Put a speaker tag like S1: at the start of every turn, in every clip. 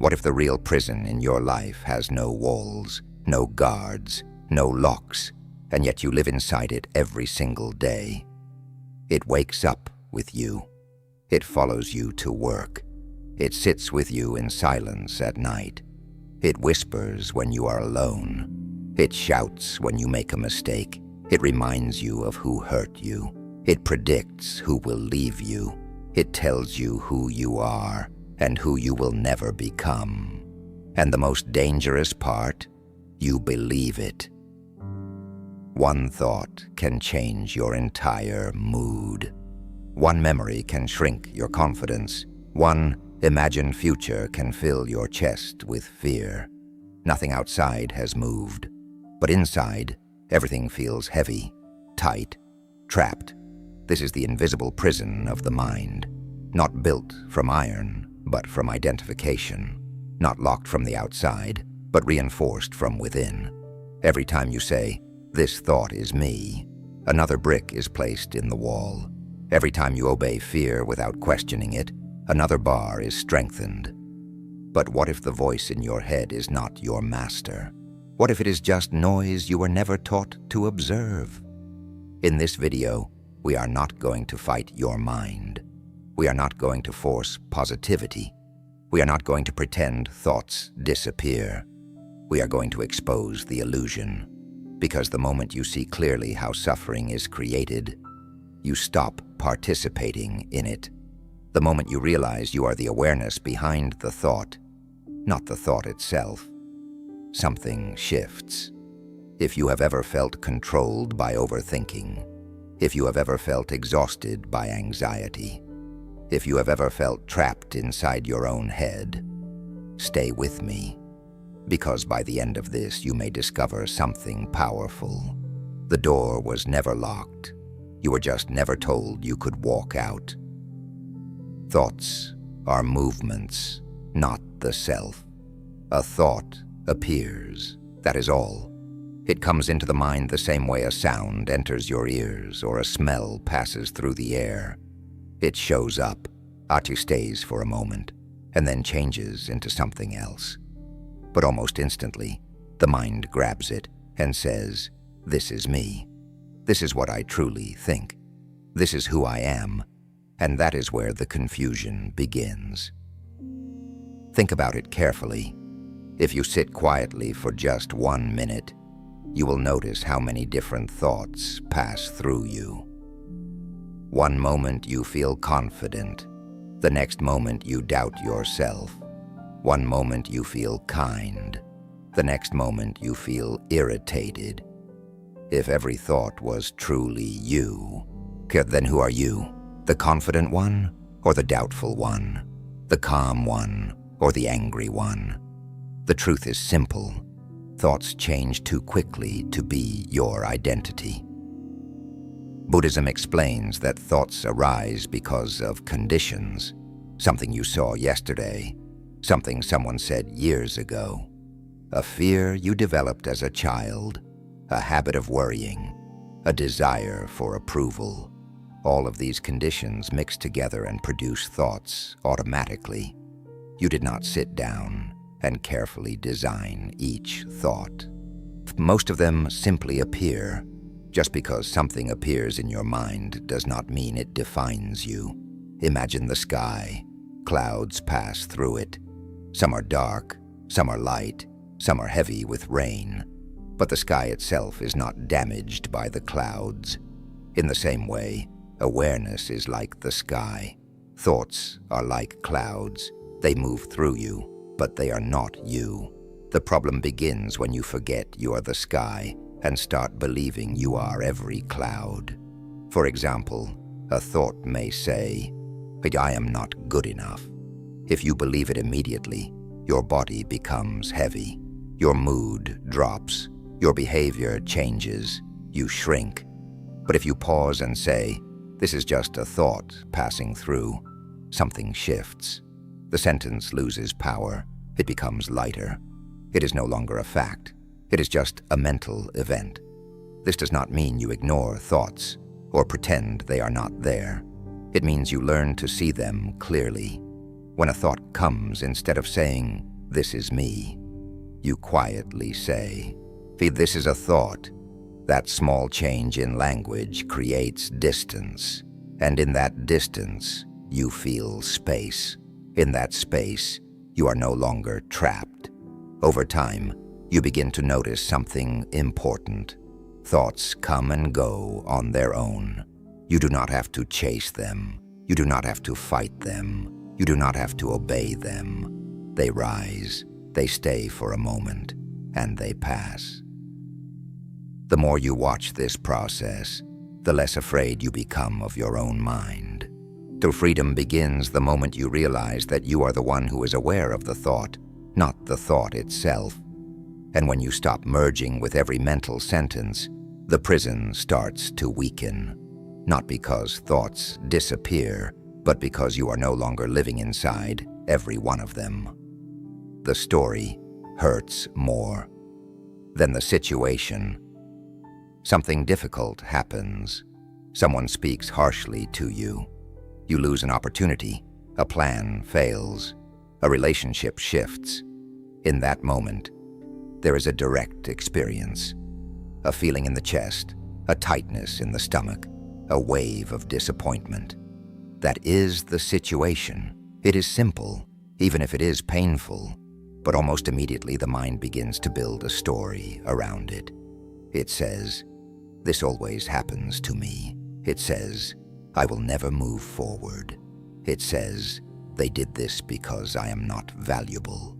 S1: What if the real prison in your life has no walls, no guards, no locks, and yet you live inside it every single day? It wakes up with you. It follows you to work. It sits with you in silence at night. It whispers when you are alone. It shouts when you make a mistake. It reminds you of who hurt you. It predicts who will leave you. It tells you who you are and who you will never become. And the most dangerous part, you believe it. One thought can change your entire mood. One memory can shrink your confidence. One imagined future can fill your chest with fear. Nothing outside has moved, but inside, everything feels heavy, tight, trapped. This is the invisible prison of the mind, not built from iron, but from identification, not locked from the outside, but reinforced from within. Every time you say, "This thought is me," another brick is placed in the wall. Every time you obey fear without questioning it, another bar is strengthened. But what if the voice in your head is not your master? What if it is just noise you were never taught to observe? In this video, we are not going to fight your mind. We are not going to force positivity. We are not going to pretend thoughts disappear. We are going to expose the illusion. Because the moment you see clearly how suffering is created, you stop participating in it. The moment you realize you are the awareness behind the thought, not the thought itself, something shifts. If you have ever felt controlled by overthinking, if you have ever felt exhausted by anxiety, if you have ever felt trapped inside your own head, stay with me, because by the end of this you may discover something powerful. The door was never locked. You were just never told you could walk out. Thoughts are movements, not the self. A thought appears, that is all. It comes into the mind the same way a sound enters your ears or a smell passes through the air. It shows up, stays for a moment, and then changes into something else. But almost instantly, the mind grabs it and says, "This is me. This is what I truly think. This is who I am." And that is where the confusion begins. Think about it carefully. If you sit quietly for just 1 minute, you will notice how many different thoughts pass through you. One moment you feel confident. The next moment you doubt yourself. One moment you feel kind. The next moment you feel irritated. If every thought was truly you, then who are you? The confident one or the doubtful one? The calm one or the angry one? The truth is simple. Thoughts change too quickly to be your identity. Buddhism explains that thoughts arise because of conditions. Something you saw yesterday, something someone said years ago, a fear you developed as a child, a habit of worrying, a desire for approval. All of these conditions mix together and produce thoughts automatically. You did not sit down and carefully design each thought. Most of them simply appear. Just because something appears in your mind does not mean it defines you. Imagine the sky. Clouds pass through it. Some are dark, some are light, some are heavy with rain. But the sky itself is not damaged by the clouds. In the same way, awareness is like the sky. Thoughts are like clouds. They move through you, but they are not you. The problem begins when you forget you are the sky and start believing you are every cloud. For example, a thought may say, "I am not good enough." If you believe it immediately, your body becomes heavy. Your mood drops. Your behavior changes. You shrink. But if you pause and say, "This is just a thought passing through," something shifts. The sentence loses power. It becomes lighter. It is no longer a fact. It is just a mental event. This does not mean you ignore thoughts or pretend they are not there. It means you learn to see them clearly. When a thought comes, instead of saying, "This is me," you quietly say. This is a thought. That small change in language creates distance, and in that distance, you feel space. In that space, you are no longer trapped. Over time, you begin to notice something important. Thoughts come and go on their own. You do not have to chase them. You do not have to fight them. You do not have to obey them. They rise, they stay for a moment, and they pass. The more you watch this process, the less afraid you become of your own mind. True freedom begins the moment you realize that you are the one who is aware of the thought, not the thought itself. And when you stop merging with every mental sentence, the prison starts to weaken. Not because thoughts disappear, but because you are no longer living inside every one of them. The story hurts more than the situation. Something difficult happens. Someone speaks harshly to you. You lose an opportunity. A plan fails. A relationship shifts. In that moment, there is a direct experience. A feeling in the chest, a tightness in the stomach, a wave of disappointment. That is the situation. It is simple, even if it is painful, but almost immediately the mind begins to build a story around it. It says, "This always happens to me." It says, "I will never move forward." It says, "They did this because I am not valuable."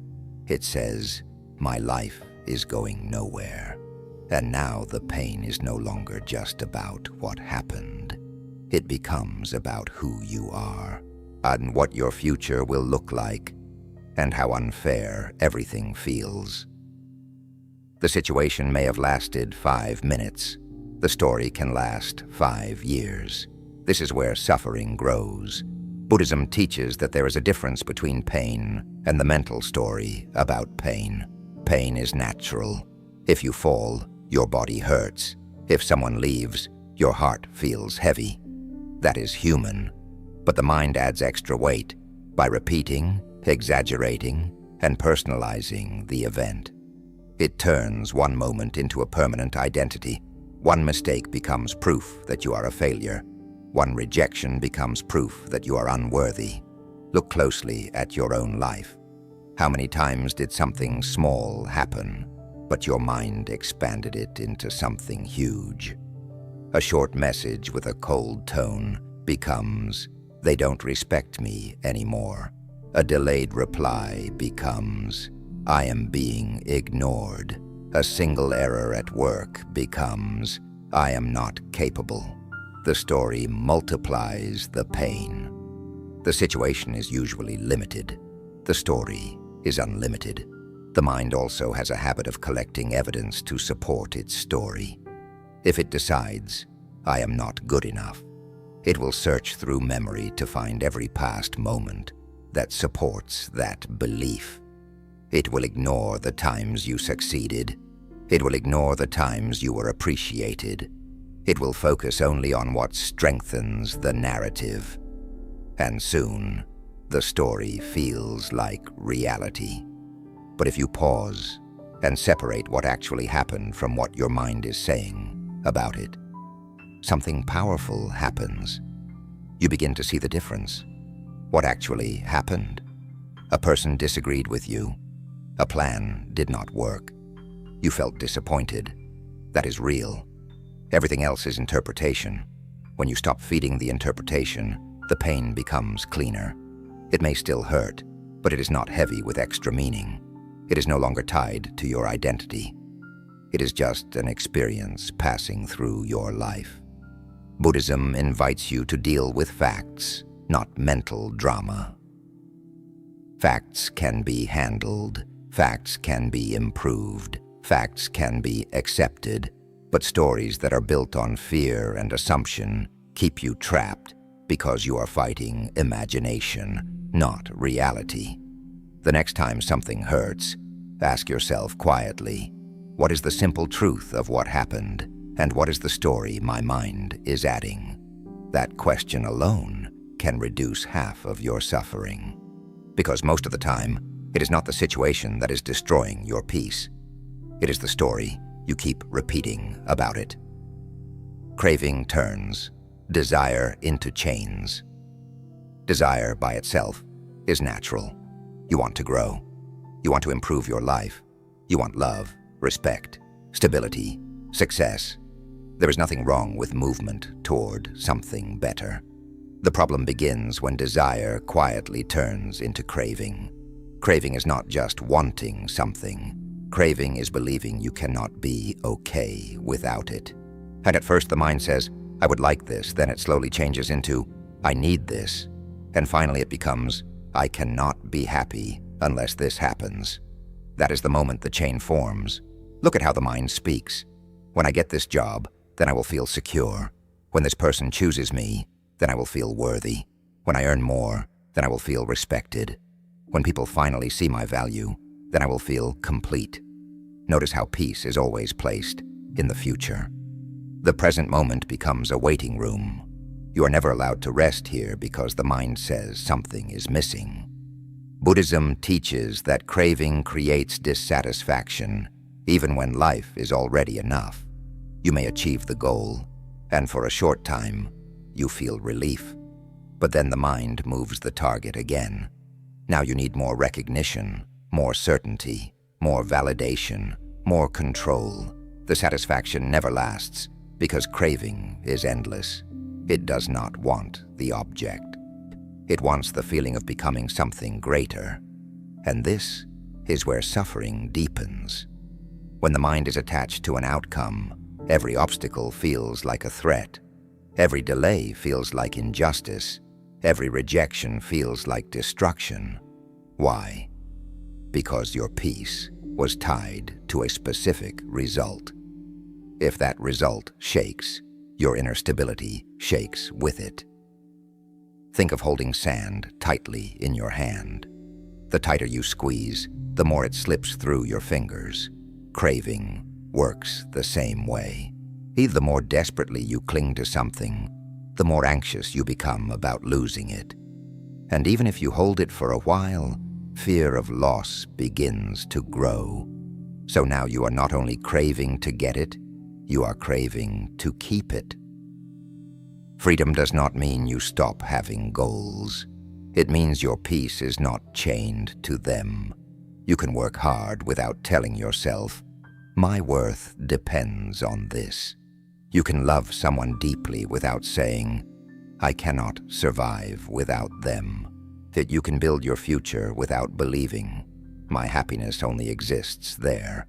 S1: It says, "My life is going nowhere." And now the pain is no longer just about what happened. It becomes about who you are, and what your future will look like, and how unfair everything feels. The situation may have lasted 5 minutes. The story can last 5 years. This is where suffering grows. Buddhism teaches that there is a difference between pain and the mental story about pain. Pain is natural. If you fall, your body hurts. If someone leaves, your heart feels heavy. That is human. But the mind adds extra weight by repeating, exaggerating, and personalizing the event. It turns one moment into a permanent identity. One mistake becomes proof that you are a failure. One rejection becomes proof that you are unworthy. Look closely at your own life. How many times did something small happen, but your mind expanded it into something huge? A short message with a cold tone becomes, "They don't respect me anymore." A delayed reply becomes, "I am being ignored." A single error at work becomes, "I am not capable." The story multiplies the pain. The situation is usually limited. The story is unlimited. The mind also has a habit of collecting evidence to support its story. If it decides, "I am not good enough," it will search through memory to find every past moment that supports that belief. It will ignore the times you succeeded. It will ignore the times you were appreciated. It will focus only on what strengthens the narrative. And soon, the story feels like reality. But if you pause and separate what actually happened from what your mind is saying about it, something powerful happens. You begin to see the difference. What actually happened? A person disagreed with you. A plan did not work. You felt disappointed. That is real. Everything else is interpretation. When you stop feeding the interpretation, the pain becomes cleaner. It may still hurt, but it is not heavy with extra meaning. It is no longer tied to your identity. It is just an experience passing through your life. Buddhism invites you to deal with facts, not mental drama. Facts can be handled. Facts can be improved. Facts can be accepted. But stories that are built on fear and assumption keep you trapped because you are fighting imagination, not reality. The next time something hurts, ask yourself quietly, what is the simple truth of what happened, and what is the story my mind is adding? That question alone can reduce half of your suffering. Because most of the time, It is not the situation that is destroying your peace. It is the story you keep repeating about it. Craving turns desire into chains. Desire by itself is natural. You want to grow. You want to improve your life. You want love, respect, stability, success. There is nothing wrong with movement toward something better. The problem begins when desire quietly turns into craving. Craving is not just wanting something. Craving is believing you cannot be okay without it. And at first the mind says, I would like this. Then it slowly changes into, I need this. And finally it becomes, I cannot be happy unless this happens. That is the moment the chain forms. Look at how the mind speaks. When I get this job, then I will feel secure. When this person chooses me, then I will feel worthy. When I earn more, then I will feel respected. When people finally see my value, then I will feel complete. Notice how peace is always placed in the future. The present moment becomes a waiting room. You are never allowed to rest here because the mind says something is missing. Buddhism teaches that craving creates dissatisfaction, even when life is already enough. You may achieve the goal, and for a short time, you feel relief. But then the mind moves the target again. Now you need more recognition, more certainty, more validation, more control. The satisfaction never lasts because craving is endless. It does not want the object. It wants the feeling of becoming something greater. And this is where suffering deepens. When the mind is attached to an outcome, every obstacle feels like a threat. Every delay feels like injustice. Every rejection feels like destruction. Why? Because your peace was tied to a specific result. If that result shakes, your inner stability shakes with it. Think of holding sand tightly in your hand. The tighter you squeeze, the more it slips through your fingers. Craving works the same way. The more desperately you cling to something, the more anxious you become about losing it. And even if you hold it for a while, fear of loss begins to grow. So now you are not only craving to get it, you are craving to keep it. Freedom does not mean you stop having goals. It means your peace is not chained to them. You can work hard without telling yourself, my worth depends on this. You can love someone deeply without saying, I cannot survive without them. That you can build your future without believing, my happiness only exists there.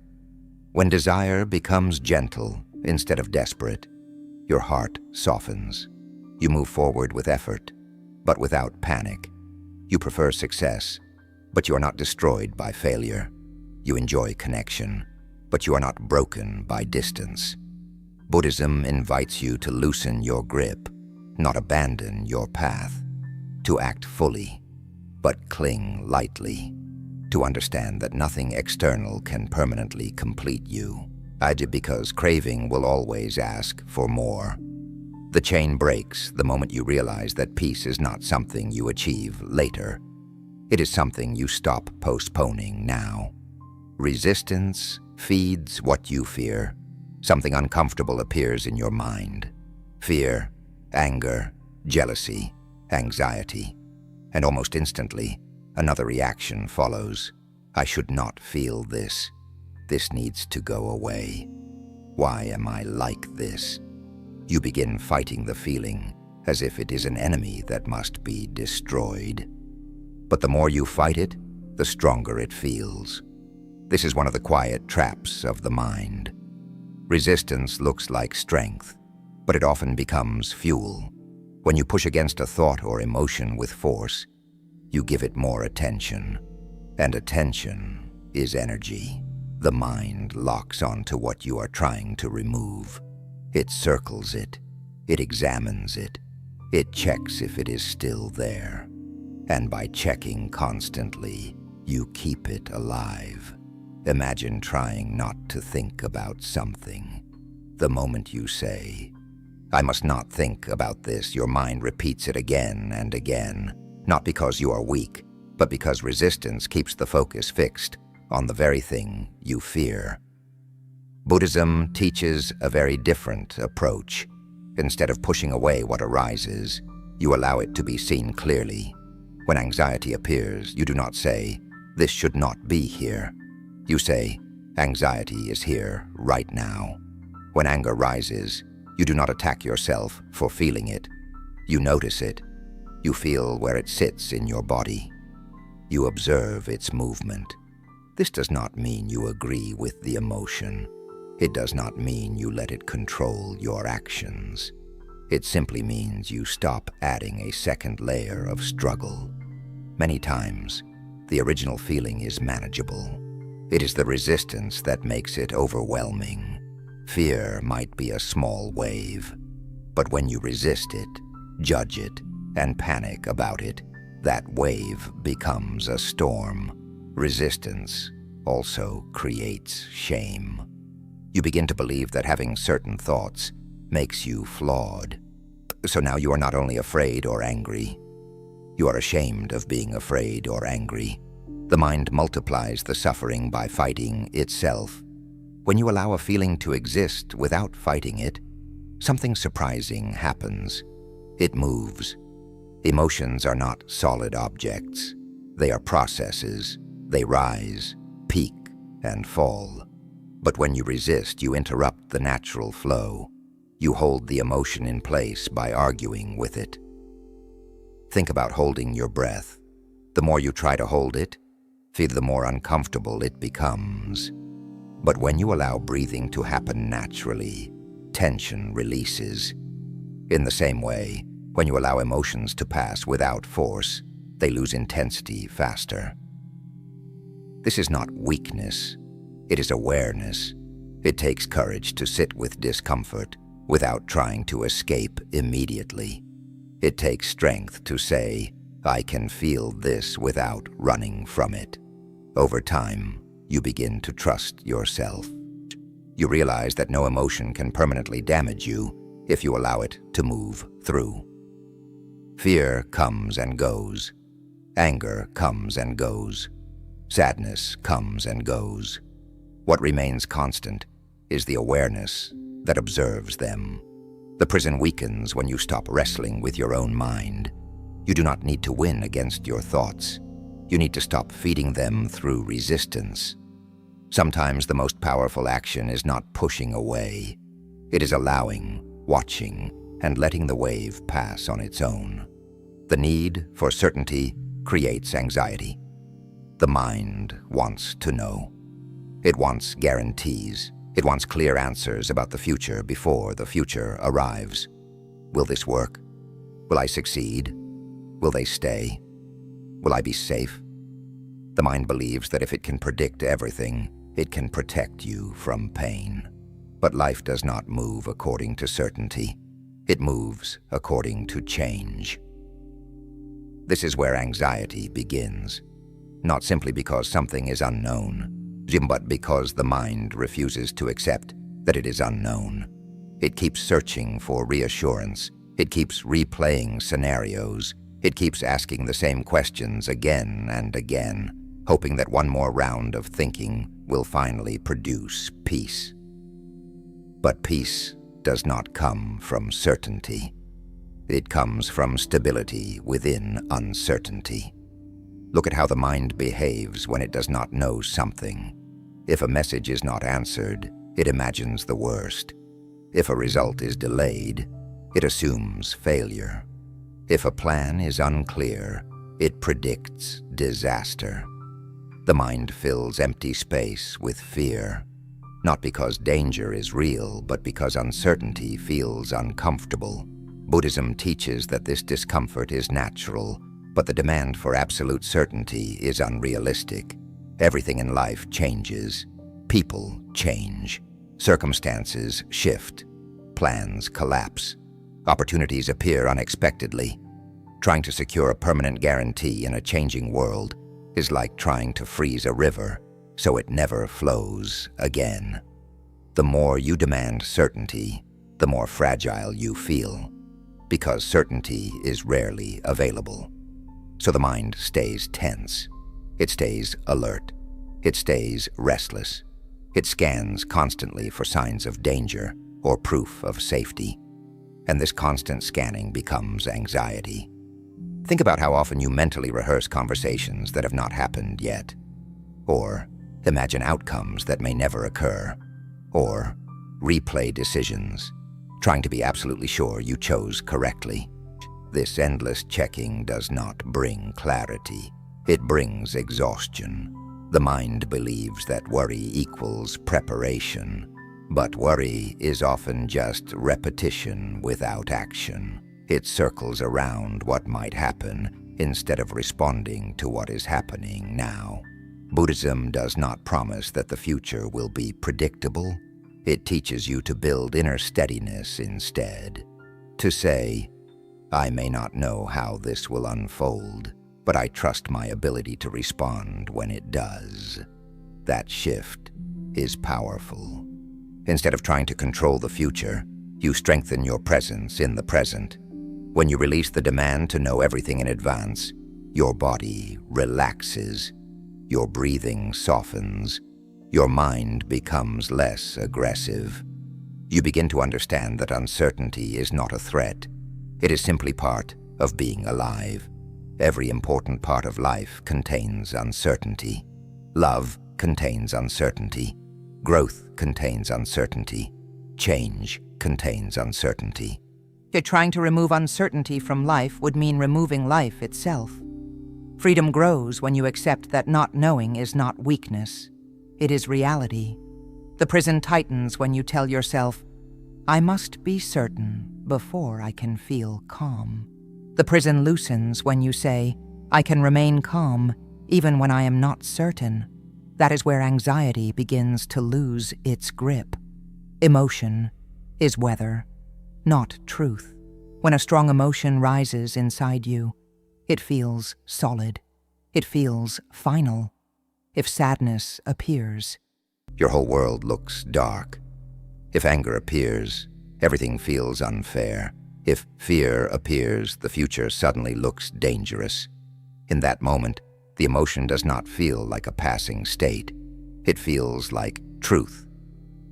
S1: When desire becomes gentle instead of desperate, your heart softens. You move forward with effort, but without panic. You prefer success, but you are not destroyed by failure. You enjoy connection, but you are not broken by distance. Buddhism invites you to loosen your grip, not abandon your path, to act fully, but cling lightly, to understand that nothing external can permanently complete you, because craving will always ask for more. The chain breaks the moment you realize that peace is not something you achieve later. It is something you stop postponing now. Resistance feeds what you fear. Something uncomfortable appears in your mind. Fear, anger, jealousy, anxiety. And almost instantly, another reaction follows. I should not feel this. This needs to go away. Why am I like this? You begin fighting the feeling as if it is an enemy that must be destroyed. But the more you fight it, the stronger it feels. This is one of the quiet traps of the mind. Resistance looks like strength, but it often becomes fuel. When you push against a thought or emotion with force, you give it more attention. And attention is energy. The mind locks onto what you are trying to remove. It circles it. It examines it. It checks if it is still there. And by checking constantly, you keep it alive. Imagine trying not to think about something. The moment you say, I must not think about this, your mind repeats it again and again, not because you are weak, but because resistance keeps the focus fixed on the very thing you fear. Buddhism teaches a very different approach. Instead of pushing away what arises, you allow it to be seen clearly. When anxiety appears, you do not say, "This should not be here." You say, "Anxiety is here right now." When anger rises, you do not attack yourself for feeling it. You notice it. You feel where it sits in your body. You observe its movement. This does not mean you agree with the emotion. It does not mean you let it control your actions. It simply means you stop adding a second layer of struggle. Many times, the original feeling is manageable. It is the resistance that makes it overwhelming. Fear might be a small wave, but when you resist it, judge it, and panic about it, that wave becomes a storm. Resistance also creates shame. You begin to believe that having certain thoughts makes you flawed. So now you are not only afraid or angry, you are ashamed of being afraid or angry. The mind multiplies the suffering by fighting itself. When you allow a feeling to exist without fighting it, something surprising happens. It moves. Emotions are not solid objects. They are processes. They rise, peak, and fall. But when you resist, you interrupt the natural flow. You hold the emotion in place by arguing with it. Think about holding your breath. The more you try to hold it, the more uncomfortable it becomes. But when you allow breathing to happen naturally, tension releases. In the same way, when you allow emotions to pass without force, they lose intensity faster. This is not weakness. It is awareness. It takes courage to sit with discomfort without trying to escape immediately. It takes strength to say, "I can feel this," without running from it. Over time, you begin to trust yourself. You realize that no emotion can permanently damage you if you allow it to move through. Fear comes and goes. Anger comes and goes. Sadness comes and goes. What remains constant is the awareness that observes them. The prison weakens when you stop wrestling with your own mind. You do not need to win against your thoughts. You need to stop feeding them through resistance. Sometimes the most powerful action is not pushing away. It is allowing, watching, and letting the wave pass on its own. The need for certainty creates anxiety. The mind wants to know. It wants guarantees. It wants clear answers about the future before the future arrives. Will this work? Will I succeed? Will they stay? Will I be safe? The mind believes that if it can predict everything, it can protect you from pain. But life does not move according to certainty. It moves according to change. This is where anxiety begins. Not simply because something is unknown, but because the mind refuses to accept that it is unknown. It keeps searching for reassurance. It keeps replaying scenarios. It keeps asking the same questions again and again, hoping that one more round of thinking will finally produce peace. But peace does not come from certainty. It comes from stability within uncertainty. Look at how the mind behaves when it does not know something. If a message is not answered, it imagines the worst. If a result is delayed, it assumes failure. If a plan is unclear, it predicts disaster. The mind fills empty space with fear, not because danger is real, but because uncertainty feels uncomfortable. Buddhism teaches that this discomfort is natural, but the demand for absolute certainty is unrealistic. Everything in life changes. People change. Circumstances shift. Plans collapse. Opportunities appear unexpectedly. Trying to secure a permanent guarantee in a changing world is like trying to freeze a river so it never flows again. The more you demand certainty, the more fragile you feel, because certainty is rarely available. So the mind stays tense. It stays alert. It stays restless. It scans constantly for signs of danger or proof of safety. And this constant scanning becomes anxiety. Think about how often you mentally rehearse conversations that have not happened yet. Or imagine outcomes that may never occur. Or replay decisions, trying to be absolutely sure you chose correctly. This endless checking does not bring clarity. It brings exhaustion. The mind believes that worry equals preparation, but worry is often just repetition without action. It circles around what might happen instead of responding to what is happening now. Buddhism does not promise that the future will be predictable. It teaches you to build inner steadiness instead. To say, I may not know how this will unfold, but I trust my ability to respond when it does. That shift is powerful. Instead of trying to control the future, you strengthen your presence in the present. When you release the demand to know everything in advance, your body relaxes, your breathing softens, your mind becomes less aggressive. You begin to understand that uncertainty is not a threat. It is simply part of being alive. Every important part of life contains uncertainty. Love contains uncertainty. Growth contains uncertainty. Change contains uncertainty.
S2: Yet trying to remove uncertainty from life would mean removing life itself. Freedom grows when you accept that not knowing is not weakness. It is reality. The prison tightens when you tell yourself, I must be certain before I can feel calm. The prison loosens when you say, I can remain calm even when I am not certain. That is where anxiety begins to lose its grip. Emotion is weather, not truth. When a strong emotion rises inside you, it feels solid. It feels final. If sadness appears,
S1: your whole world looks dark. If anger appears, everything feels unfair. If fear appears, the future suddenly looks dangerous. In that moment, the emotion does not feel like a passing state. It feels like truth.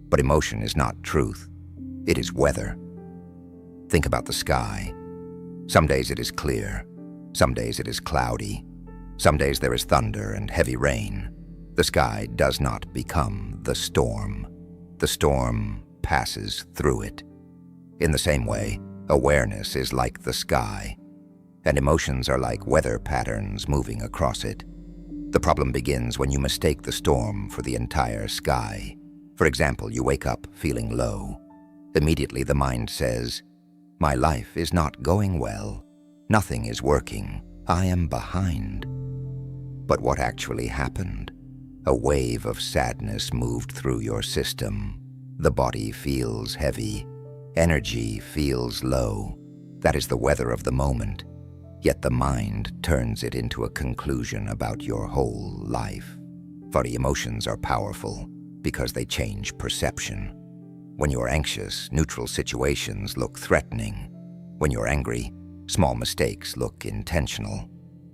S1: But emotion is not truth. It is weather. Think about the sky. Some days it is clear. Some days it is cloudy. Some days there is thunder and heavy rain. The sky does not become the storm. The storm passes through it. In the same way, awareness is like the sky, and emotions are like weather patterns moving across it. The problem begins when you mistake the storm for the entire sky. For example, you wake up feeling low. Immediately the mind says, my life is not going well. Nothing is working. I am behind. But what actually happened? A wave of sadness moved through your system. The body feels heavy. Energy feels low. That is the weather of the moment. Yet the mind turns it into a conclusion about your whole life. For the emotions are powerful because they change perception. When you're anxious, neutral situations look threatening. When you're angry, small mistakes look intentional.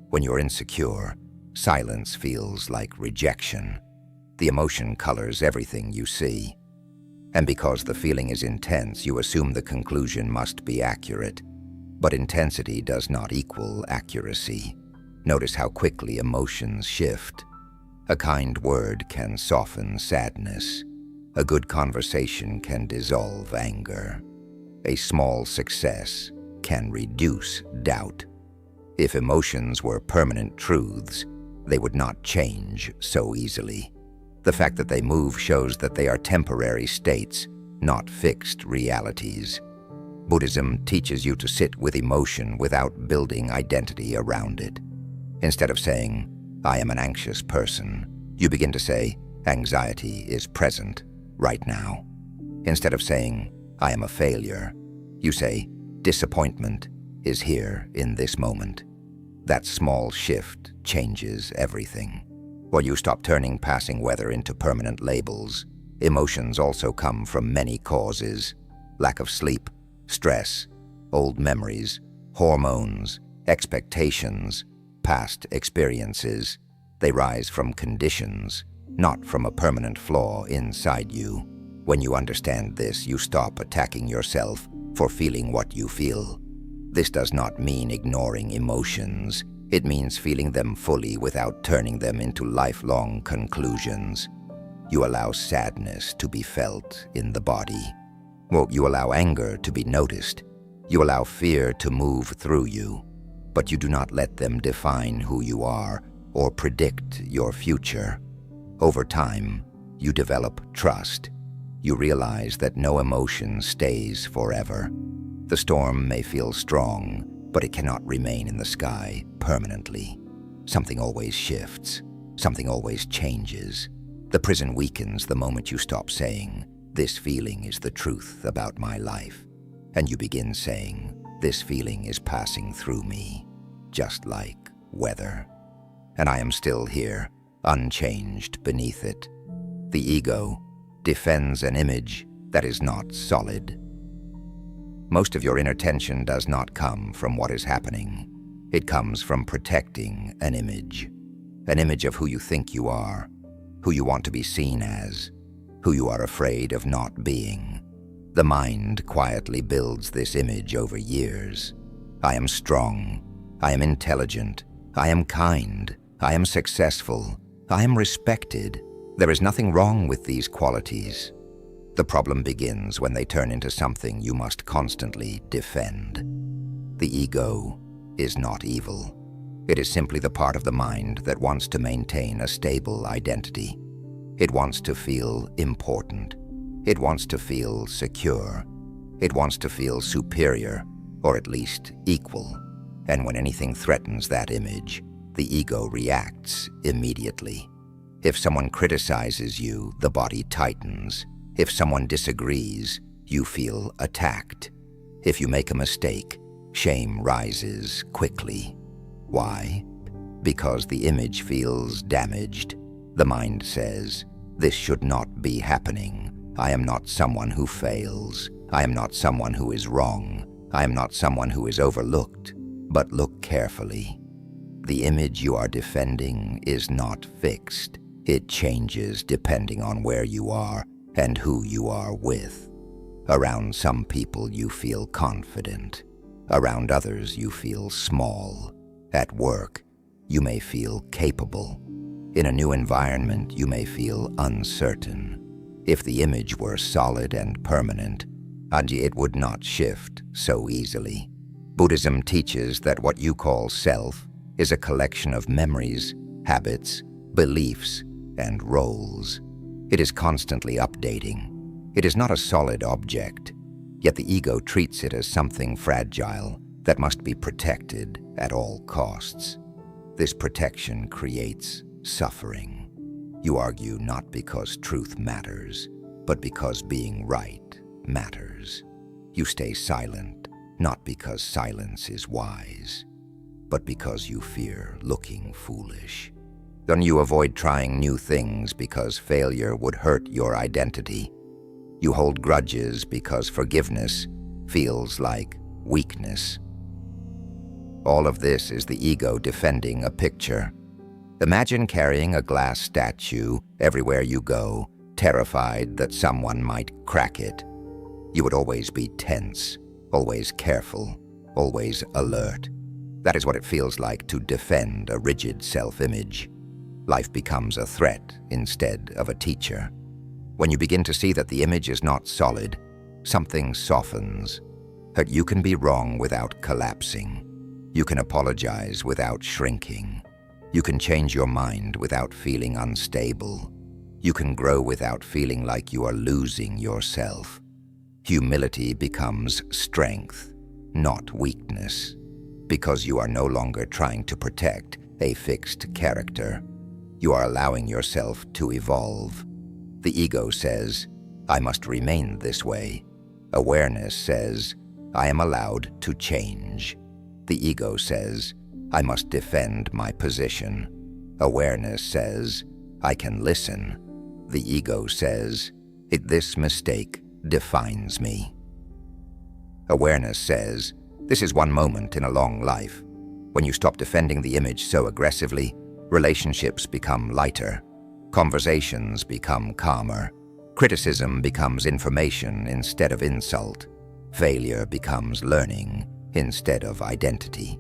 S1: When you're insecure, silence feels like rejection. The emotion colors everything you see. And because the feeling is intense, you assume the conclusion must be accurate. But intensity does not equal accuracy. Notice how quickly emotions shift. A kind word can soften sadness. A good conversation can dissolve anger. A small success can reduce doubt. If emotions were permanent truths, they would not change so easily. The fact that they move shows that they are temporary states, not fixed realities. Buddhism teaches you to sit with emotion without building identity around it. Instead of saying, I am an anxious person, you begin to say, anxiety is present right now. Instead of saying, I am a failure, you say, disappointment is here in this moment. That small shift changes everything. While you stop turning passing weather into permanent labels, emotions also come from many causes: lack of sleep, stress, old memories, hormones, expectations, past experiences. They rise from conditions, not from a permanent flaw inside you. When you understand this, you stop attacking yourself for feeling what you feel. This does not mean ignoring emotions. It means feeling them fully without turning them into lifelong conclusions. You allow sadness to be felt in the body. You allow anger to be noticed. You allow fear to move through you, but you do not let them define who you are or predict your future. Over time, you develop trust. You realize that no emotion stays forever. The storm may feel strong, but it cannot remain in the sky permanently. Something always shifts. Something always changes. The prison weakens the moment you stop saying, "This feeling is the truth about my life," and you begin saying, "This feeling is passing through me, just like weather. And I am still here, unchanged beneath it." The ego defends an image that is not solid. Most of your inner tension does not come from what is happening. It comes from protecting an image of who you think you are, who you want to be seen as, who you are afraid of not being. The mind quietly builds this image over years. I am strong. I am intelligent. I am kind. I am successful. I am respected. There is nothing wrong with these qualities. The problem begins when they turn into something you must constantly defend. The ego is not evil. It is simply the part of the mind that wants to maintain a stable identity. It wants to feel important. It wants to feel secure. It wants to feel superior, or at least equal. And when anything threatens that image, the ego reacts immediately. If someone criticizes you, the body tightens. If someone disagrees, you feel attacked. If you make a mistake, shame rises quickly. Why? Because the image feels damaged. The mind says, "This should not be happening. I am not someone who fails. I am not someone who is wrong. I am not someone who is overlooked." But look carefully. The image you are defending is not fixed. It changes depending on where you are and who you are with. Around some people you feel confident. Around others you feel small. At work, you may feel capable. In a new environment, you may feel uncertain. If the image were solid and permanent, it would not shift so easily. Buddhism teaches that what you call self is a collection of memories, habits, beliefs, and roles. It is constantly updating. It is not a solid object, yet the ego treats it as something fragile that must be protected at all costs. This protection creates suffering. You argue not because truth matters, but because being right matters. You stay silent, not because silence is wise, but because you fear looking foolish. Then you avoid trying new things because failure would hurt your identity. You hold grudges because forgiveness feels like weakness. All of this is the ego defending a picture. Imagine carrying a glass statue everywhere you go, terrified that someone might crack it. You would always be tense, always careful, always alert. That is what it feels like to defend a rigid self-image. Life becomes a threat instead of a teacher. When you begin to see that the image is not solid, something softens. That you can be wrong without collapsing. You can apologize without shrinking. You can change your mind without feeling unstable. You can grow without feeling like you are losing yourself. Humility becomes strength, not weakness, because you are no longer trying to protect a fixed character. You are allowing yourself to evolve. The ego says, "I must remain this way." Awareness says, "I am allowed to change." The ego says, "I must defend my position." Awareness says, "I can listen." The ego says, "This mistake defines me." Awareness says, "This is one moment in a long life." When you stop defending the image so aggressively, relationships become lighter, conversations become calmer, criticism becomes information instead of insult, failure becomes learning instead of identity.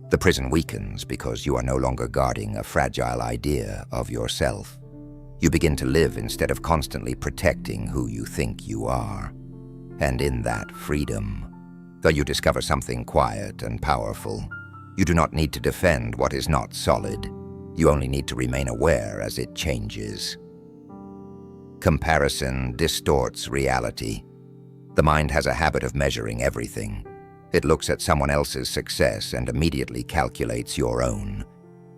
S1: The prison weakens because you are no longer guarding a fragile idea of yourself. You begin to live instead of constantly protecting who you think you are. And in that freedom, though you discover something quiet and powerful, you do not need to defend what is not solid. You only need to remain aware as it changes. Comparison distorts reality. The mind has a habit of measuring everything. It looks at someone else's success and immediately calculates your own.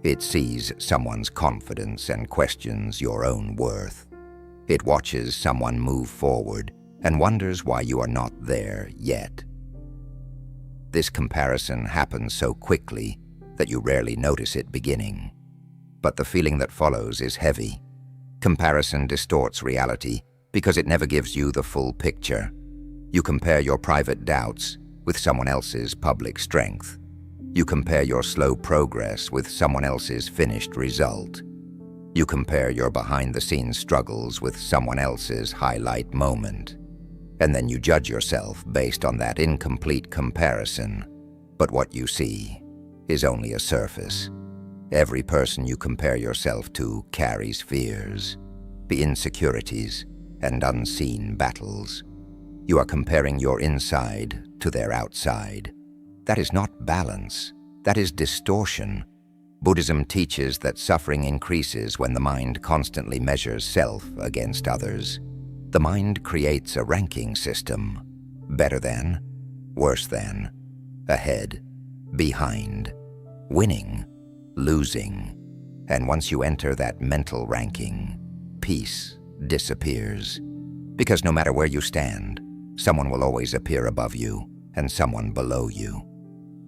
S1: It sees someone's confidence and questions your own worth. It watches someone move forward and wonders why you are not there yet. This comparison happens so quickly that you rarely notice it beginning. But the feeling that follows is heavy. Comparison distorts reality because it never gives you the full picture. You compare your private doubts with someone else's public strength. You compare your slow progress with someone else's finished result. You compare your behind-the-scenes struggles with someone else's highlight moment. And then you judge yourself based on that incomplete comparison. But what you see is only a surface. Every person you compare yourself to carries fears, the insecurities, and unseen battles. You are comparing your inside to their outside. That is not balance. That is distortion. Buddhism teaches that suffering increases when the mind constantly measures self against others. The mind creates a ranking system: better than, worse than, ahead, behind, winning, losing. And once you enter that mental ranking, peace disappears. Because no matter where you stand, someone will always appear above you and someone below you.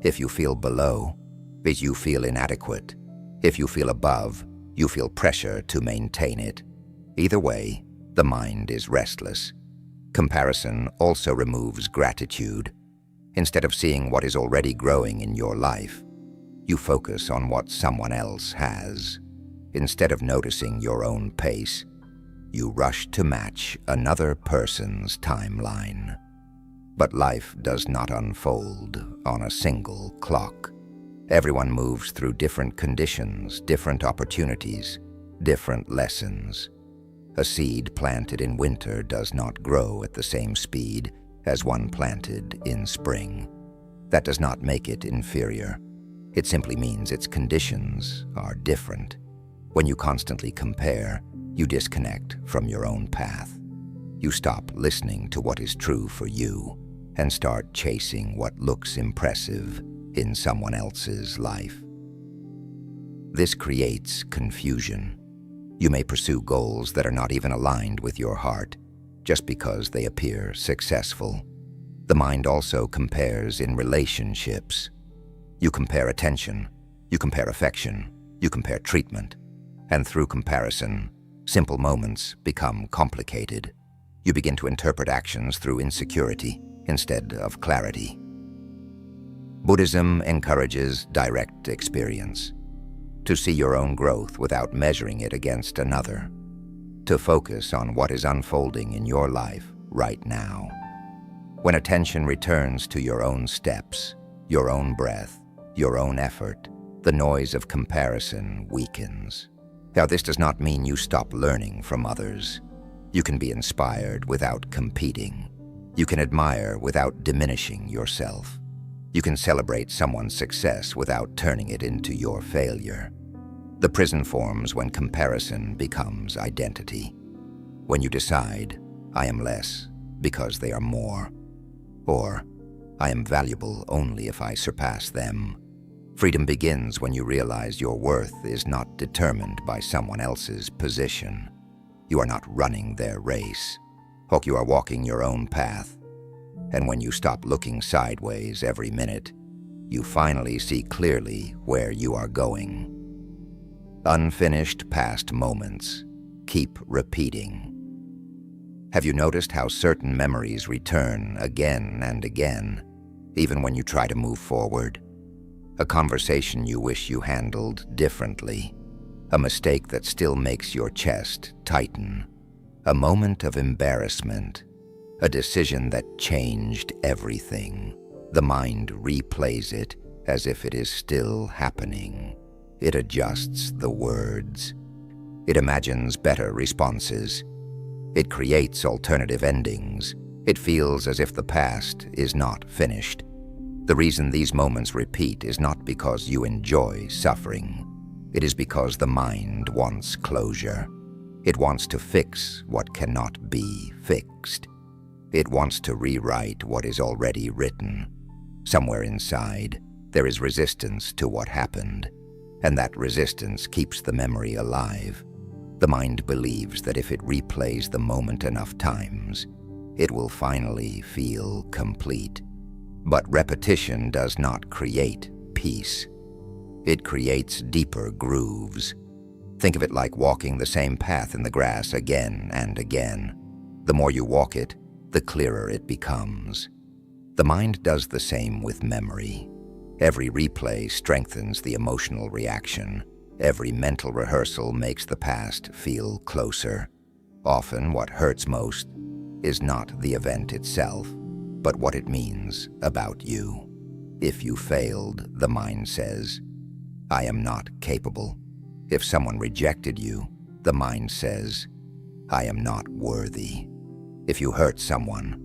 S1: If you feel below, you feel inadequate. If you feel above, you feel pressure to maintain it. Either way, the mind is restless. Comparison also removes gratitude. Instead of seeing what is already growing in your life, you focus on what someone else has. Instead of noticing your own pace, you rush to match another person's timeline. But life does not unfold on a single clock. Everyone moves through different conditions, different opportunities, different lessons. A seed planted in winter does not grow at the same speed as one planted in spring. That does not make it inferior. It simply means its conditions are different. When you constantly compare, you disconnect from your own path. You stop listening to what is true for you and start chasing what looks impressive in someone else's life. This creates confusion. You may pursue goals that are not even aligned with your heart just because they appear successful. The mind also compares in relationships. You compare attention, you compare affection, you compare treatment, and through comparison, simple moments become complicated. You begin to interpret actions through insecurity instead of clarity. Buddhism encourages direct experience, to see your own growth without measuring it against another, to focus on what is unfolding in your life right now. When attention returns to your own steps, your own breath, your own effort, the noise of comparison weakens. Now, this does not mean you stop learning from others. You can be inspired without competing. You can admire without diminishing yourself. You can celebrate someone's success without turning it into your failure. The prison forms when comparison becomes identity. When you decide, I am less because they are more, or I am valuable only if I surpass them. Freedom begins when you realize your worth is not determined by someone else's position. You are not running their race. You are walking your own path. And when you stop looking sideways every minute, you finally see clearly where you are going. Unfinished past moments keep repeating. Have you noticed how certain memories return again and again, even when you try to move forward? a conversation you wish you handled differently, a mistake that still makes your chest tighten, a moment of embarrassment, a decision that changed everything. The mind replays it as if it is still happening. It adjusts the words. It imagines better responses. It creates alternative endings. It feels as if the past is not finished. The reason these moments repeat is not because you enjoy suffering. It is because the mind wants closure. It wants to fix what cannot be fixed. It wants to rewrite what is already written. Somewhere inside, there is resistance to what happened, and that resistance keeps the memory alive. The mind believes that if it replays the moment enough times, it will finally feel complete. But repetition does not create peace. It creates deeper grooves. Think of it like walking the same path in the grass again and again. The more you walk it, the clearer it becomes. The mind does the same with memory. Every replay strengthens the emotional reaction. Every mental rehearsal makes the past feel closer. Often what hurts most is not the event itself, but what it means about you. If you failed, the mind says, "I am not capable." If someone rejected you, the mind says, "I am not worthy." If you hurt someone,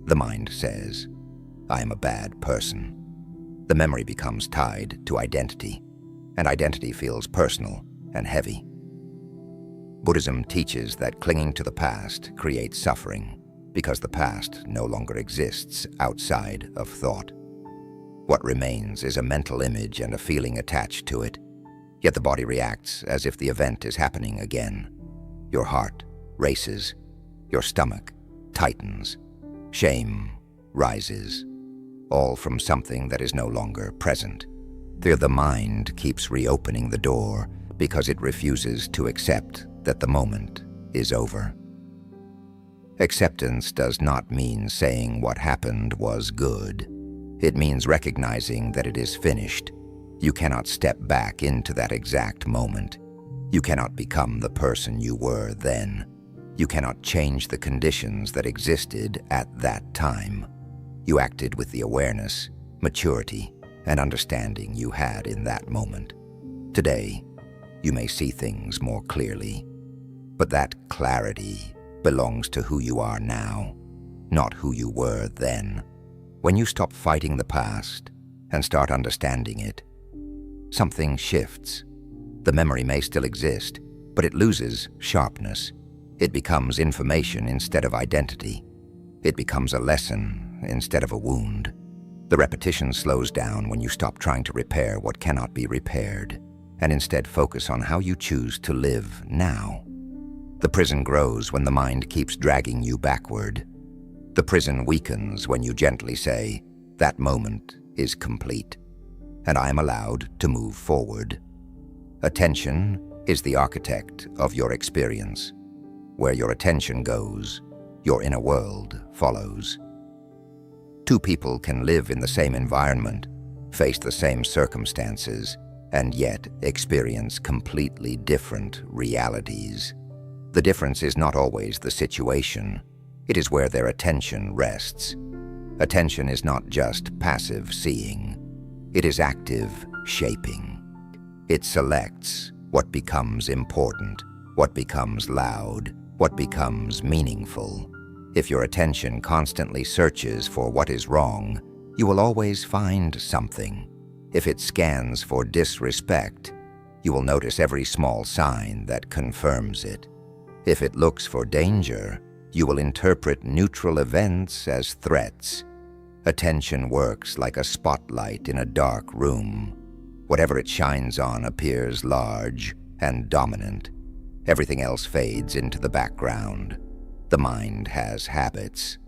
S1: the mind says, "I am a bad person." The memory becomes tied to identity, and identity feels personal and heavy. Buddhism teaches that clinging to the past creates suffering because the past no longer exists outside of thought. What remains is a mental image and a feeling attached to it, yet the body reacts as if the event is happening again. Your heart races, your stomach tightens, shame rises, all from something that is no longer present. The mind keeps reopening the door because it refuses to accept that the moment is over. Acceptance does not mean saying what happened was good. It means recognizing that it is finished. You cannot step back into that exact moment. You cannot become the person you were then. You cannot change the conditions that existed at that time. You acted with the awareness, maturity, and understanding you had in that moment. Today, you may see things more clearly, but that clarity belongs to who you are now, not who you were then. When you stop fighting the past and start understanding it, something shifts. The memory may still exist, but it loses sharpness. It becomes information instead of identity. It becomes a lesson instead of a wound. The repetition slows down when you stop trying to repair what cannot be repaired, and instead focus on how you choose to live now. The prison grows when the mind keeps dragging you backward. The prison weakens when you gently say, "That moment is complete, and I am allowed to move forward." Attention is the architect of your experience. Where your attention goes, your inner world follows. Two people can live in the same environment, face the same circumstances, and yet experience completely different realities. The difference is not always the situation. It is where their attention rests. Attention is not just passive seeing. It is active shaping. It selects what becomes important, what becomes loud, what becomes meaningful. If your attention constantly searches for what is wrong, you will always find something. If it scans for disrespect, you will notice every small sign that confirms it. If it looks for danger, you will interpret neutral events as threats. Attention works like a spotlight in a dark room. Whatever it shines on appears large and dominant. Everything else fades into the background. The mind has habits.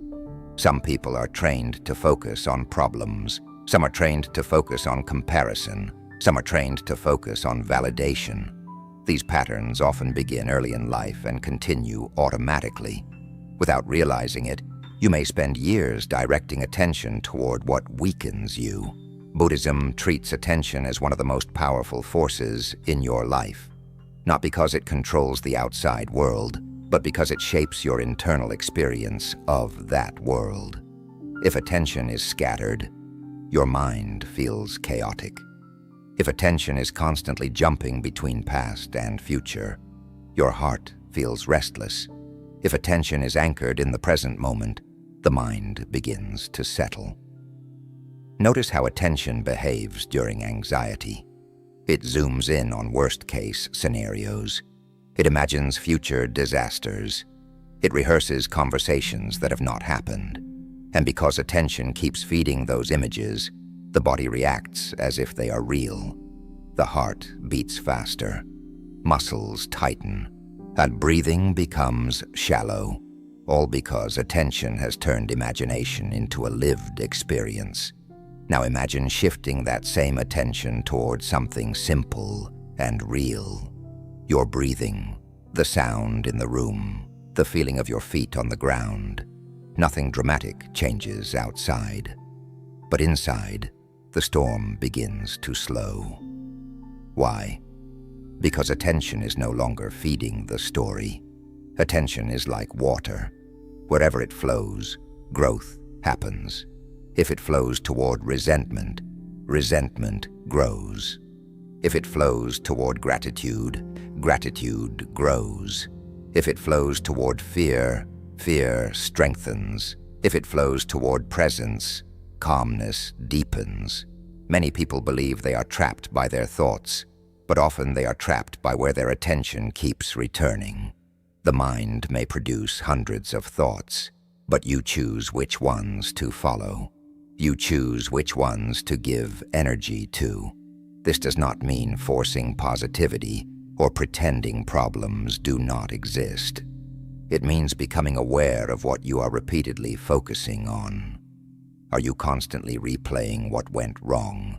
S1: Some people are trained to focus on problems. Some are trained to focus on comparison. Some are trained to focus on validation. These patterns often begin early in life and continue automatically. Without realizing it, you may spend years directing attention toward what weakens you. Buddhism treats attention as one of the most powerful forces in your life, not because it controls the outside world, but because it shapes your internal experience of that world. If attention is scattered, your mind feels chaotic. If attention is constantly jumping between past and future, your heart feels restless. If attention is anchored in the present moment, the mind begins to settle. Notice how attention behaves during anxiety. It zooms in on worst-case scenarios. It imagines future disasters. It rehearses conversations that have not happened. And because attention keeps feeding those images, the body reacts as if they are real. The heart beats faster. Muscles tighten. And breathing becomes shallow, all because attention has turned imagination into a lived experience. Now imagine shifting that same attention toward something simple and real. Your breathing, the sound in the room, the feeling of your feet on the ground. Nothing dramatic changes outside. But inside, the storm begins to slow. Why? Because attention is no longer feeding the story. Attention is like water. Wherever it flows, growth happens. If it flows toward resentment, resentment grows. If it flows toward gratitude, gratitude grows. If it flows toward fear, fear strengthens. If it flows toward presence, calmness deepens. Many people believe they are trapped by their thoughts, but often they are trapped by where their attention keeps returning. The mind may produce hundreds of thoughts, but you choose which ones to follow. You choose which ones to give energy to. This does not mean forcing positivity or pretending problems do not exist. It means becoming aware of what you are repeatedly focusing on. Are you constantly replaying what went wrong?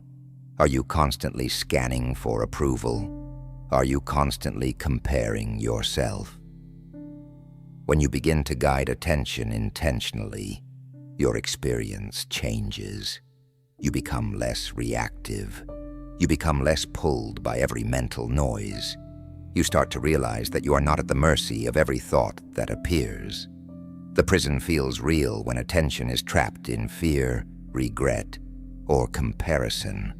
S1: Are you constantly scanning for approval? Are you constantly comparing yourself? When you begin to guide attention intentionally, your experience changes. You become less reactive. You become less pulled by every mental noise. You start to realize that you are not at the mercy of every thought that appears. The prison feels real when attention is trapped in fear, regret, or comparison.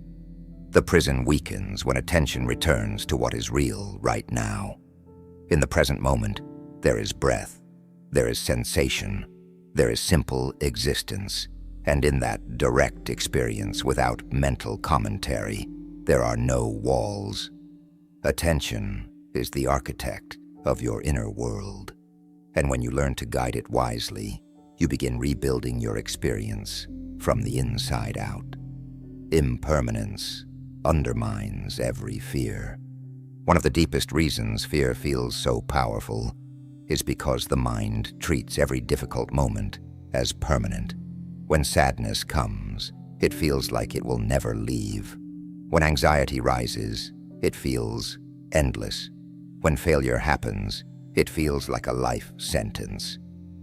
S1: The prison weakens when attention returns to what is real right now. In the present moment, there is breath, there is sensation, there is simple existence, and in that direct experience without mental commentary, there are no walls. Attention is the architect of your inner world, and when you learn to guide it wisely, you begin rebuilding your experience from the inside out. Impermanence undermines every fear. One of the deepest reasons fear feels so powerful is because the mind treats every difficult moment as permanent. When sadness comes, it feels like it will never leave. When anxiety rises, it feels endless. When failure happens, it feels like a life sentence.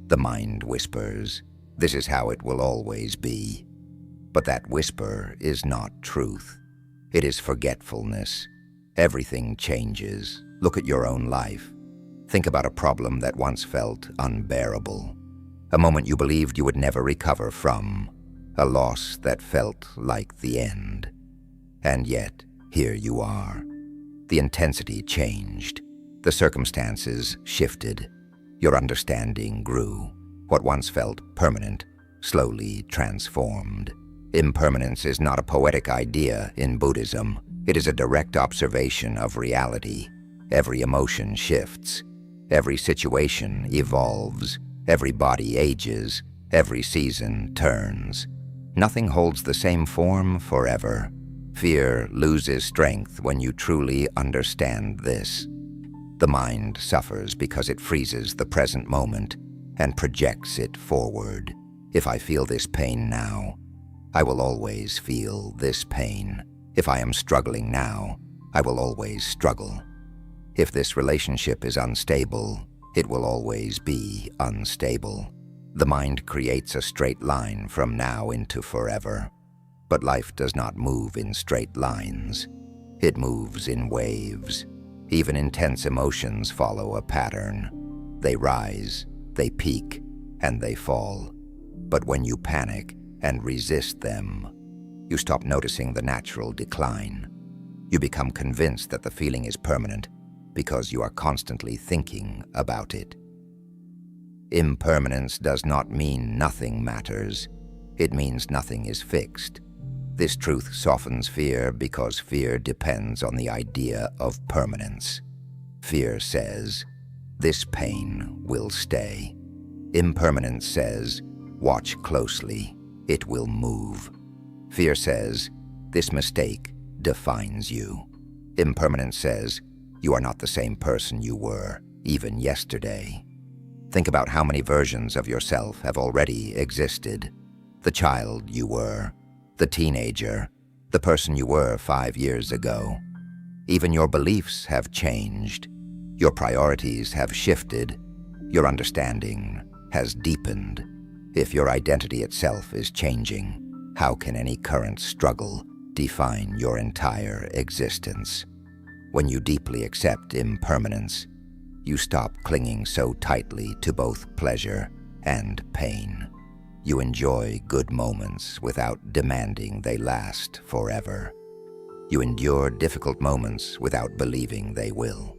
S1: The mind whispers, "This is how it will always be." But that whisper is not truth. It is forgetfulness. Everything changes. Look at your own life. Think about a problem that once felt unbearable. A moment you believed you would never recover from. A loss that felt like the end. And yet, here you are. The intensity changed. The circumstances shifted. Your understanding grew. What once felt permanent slowly transformed. Impermanence is not a poetic idea in Buddhism. It is a direct observation of reality. Every emotion shifts. Every situation evolves. Every body ages. Every season turns. Nothing holds the same form forever. Fear loses strength when you truly understand this. The mind suffers because it freezes the present moment and projects it forward. If I feel this pain now, I will always feel this pain. If I am struggling now, I will always struggle. If this relationship is unstable, it will always be unstable. The mind creates a straight line from now into forever. But life does not move in straight lines. It moves in waves. Even intense emotions follow a pattern. They rise, they peak, and they fall. But when you panic and resist them, you stop noticing the natural decline. You become convinced that the feeling is permanent because you are constantly thinking about it. Impermanence does not mean nothing matters. It means nothing is fixed. This truth softens fear because fear depends on the idea of permanence. Fear says, this pain will stay. Impermanence says, watch closely, it will move. Fear says, this mistake defines you. Impermanence says, you are not the same person you were, even yesterday. Think about how many versions of yourself have already existed. The child you were, the teenager, the person you were 5 years ago. Even your beliefs have changed. Your priorities have shifted. Your understanding has deepened. If your identity itself is changing, how can any current struggle define your entire existence? When you deeply accept impermanence, you stop clinging so tightly to both pleasure and pain. You enjoy good moments without demanding they last forever. You endure difficult moments without believing they will.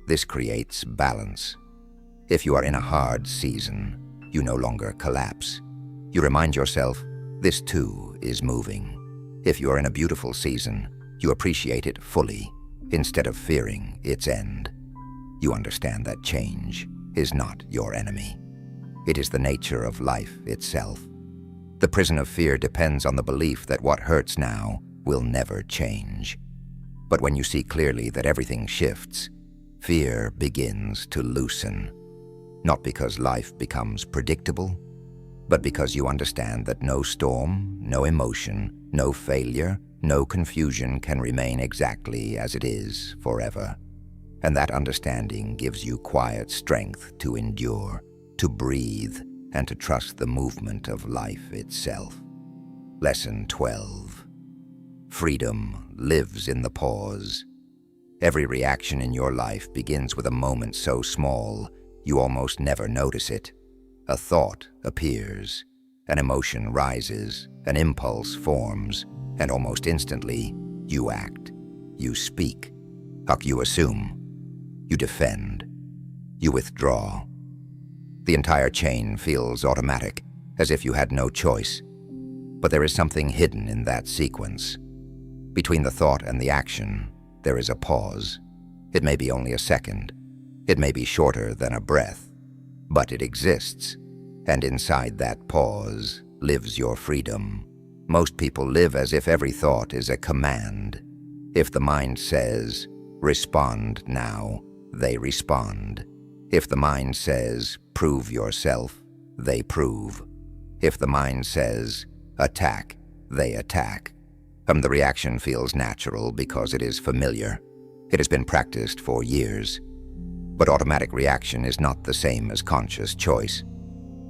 S1: This creates balance. If you are in a hard season, you no longer collapse. You remind yourself, this too is moving. If you are in a beautiful season, you appreciate it fully instead of fearing its end. You understand that change is not your enemy. It is the nature of life itself. The prison of fear depends on the belief that what hurts now will never change. But when you see clearly that everything shifts, fear begins to loosen. Not because life becomes predictable, but because you understand that no storm, no emotion, no failure, no confusion can remain exactly as it is forever. And that understanding gives you quiet strength to endure, to breathe, and to trust the movement of life itself. Lesson 12. Freedom lives in the pause. Every reaction in your life begins with a moment so small you almost never notice it. A thought appears, an emotion rises, an impulse forms, and almost instantly you act, you speak, you assume, you defend, you withdraw. The entire chain feels automatic, as if you had no choice. But there is something hidden in that sequence. Between the thought and the action, there is a pause. It may be only a second. It may be shorter than a breath. But it exists, and inside that pause lives your freedom. Most people live as if every thought is a command. If the mind says, respond now, they respond. If the mind says, prove yourself, they prove. If the mind says, attack, they attack. The reaction feels natural because it is familiar. It has been practiced for years. But automatic reaction is not the same as conscious choice.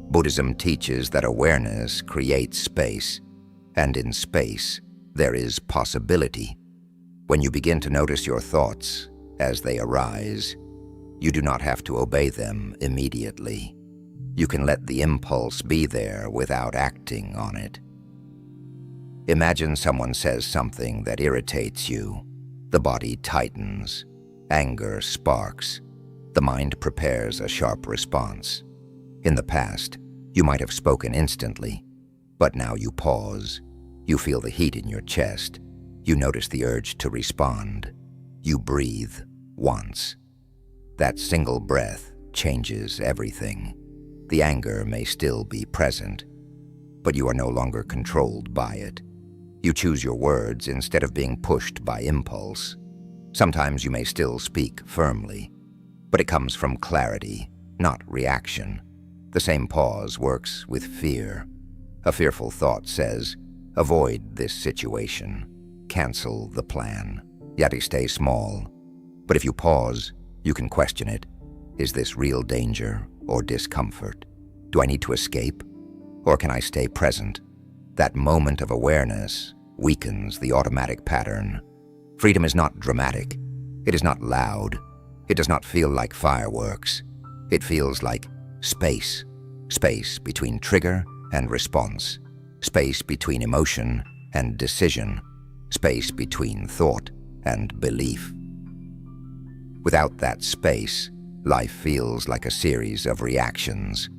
S1: Buddhism teaches that awareness creates space, and in space, there is possibility. When you begin to notice your thoughts as they arise, you do not have to obey them immediately. You can let the impulse be there without acting on it. Imagine someone says something that irritates you. The body tightens. Anger sparks. The mind prepares a sharp response. In the past, you might have spoken instantly, but now you pause. You feel the heat in your chest. You notice the urge to respond. You breathe once. That single breath changes everything. The anger may still be present, but you are no longer controlled by it. You choose your words instead of being pushed by impulse. Sometimes you may still speak firmly, but it comes from clarity, not reaction. The same pause works with fear. A fearful thought says, avoid this situation, cancel the plan, yet stay small. But if you pause, you can question it. Is this real danger or discomfort? Do I need to escape? Or can I stay present? That moment of awareness weakens the automatic pattern. Freedom is not dramatic. It is not loud. It does not feel like fireworks. It feels like space. Space between trigger and response. Space between emotion and decision. Space between thought and belief. Without that space, life feels like a series of reactions.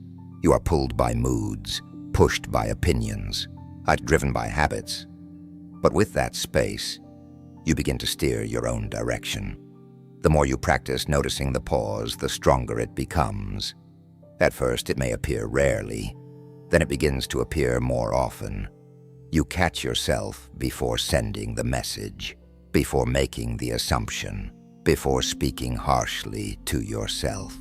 S1: You are pulled by moods, pushed by opinions, driven by habits. But with that space, you begin to steer your own direction. The more you practice noticing the pause, the stronger it becomes. At first, it may appear rarely. Then it begins to appear more often. You catch yourself before sending the message, before making the assumption, before speaking harshly to yourself.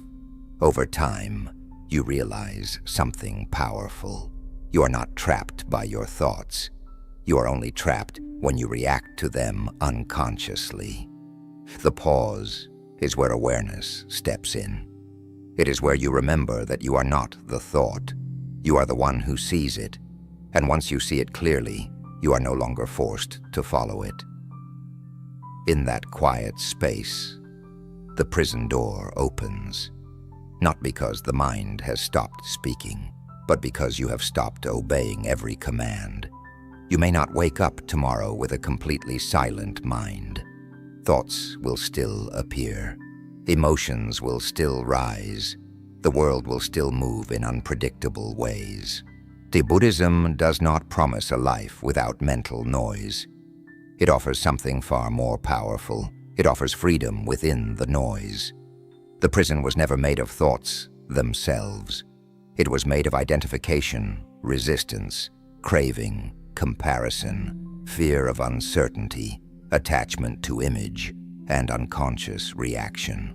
S1: Over time, you realize something powerful. You are not trapped by your thoughts. You are only trapped when you react to them unconsciously. The pause is where awareness steps in. It is where you remember that you are not the thought. You are the one who sees it. And once you see it clearly, you are no longer forced to follow it. In that quiet space, the prison door opens. Not because the mind has stopped speaking, but because you have stopped obeying every command. You may not wake up tomorrow with a completely silent mind. Thoughts will still appear. Emotions will still rise. The world will still move in unpredictable ways. Buddhism does not promise a life without mental noise. It offers something far more powerful. It offers freedom within the noise. The prison was never made of thoughts themselves. It was made of identification, resistance, craving, comparison, fear of uncertainty, attachment to image, and unconscious reaction.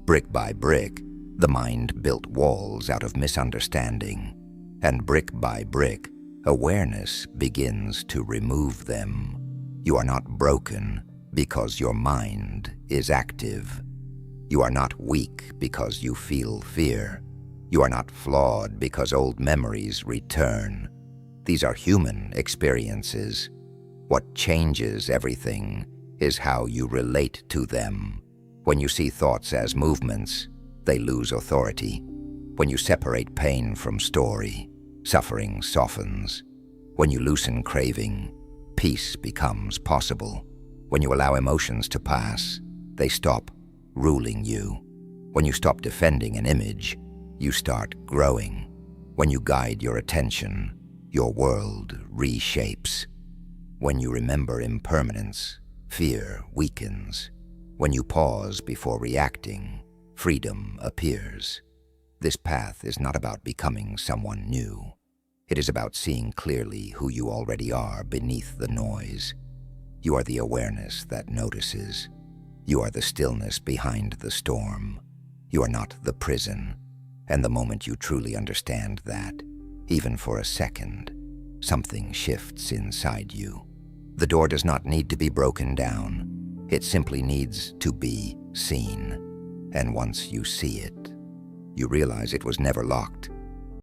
S1: Brick by brick, the mind built walls out of misunderstanding, and brick by brick, awareness begins to remove them. You are not broken because your mind is active. You are not weak because you feel fear. You are not flawed because old memories return. These are human experiences. What changes everything is how you relate to them. When you see thoughts as movements, they lose authority. When you separate pain from story, suffering softens. When you loosen craving, peace becomes possible. When you allow emotions to pass, they stop ruling you. When you stop defending an image, you start growing. When you guide your attention, your world reshapes. When you remember impermanence, fear weakens. When you pause before reacting, freedom appears. This path is not about becoming someone new. It is about seeing clearly who you already are beneath the noise. You are the awareness that notices. You are the stillness behind the storm. You are not the prison. And the moment you truly understand that, even for a second, something shifts inside you. The door does not need to be broken down. It simply needs to be seen. And once you see it, you realize it was never locked.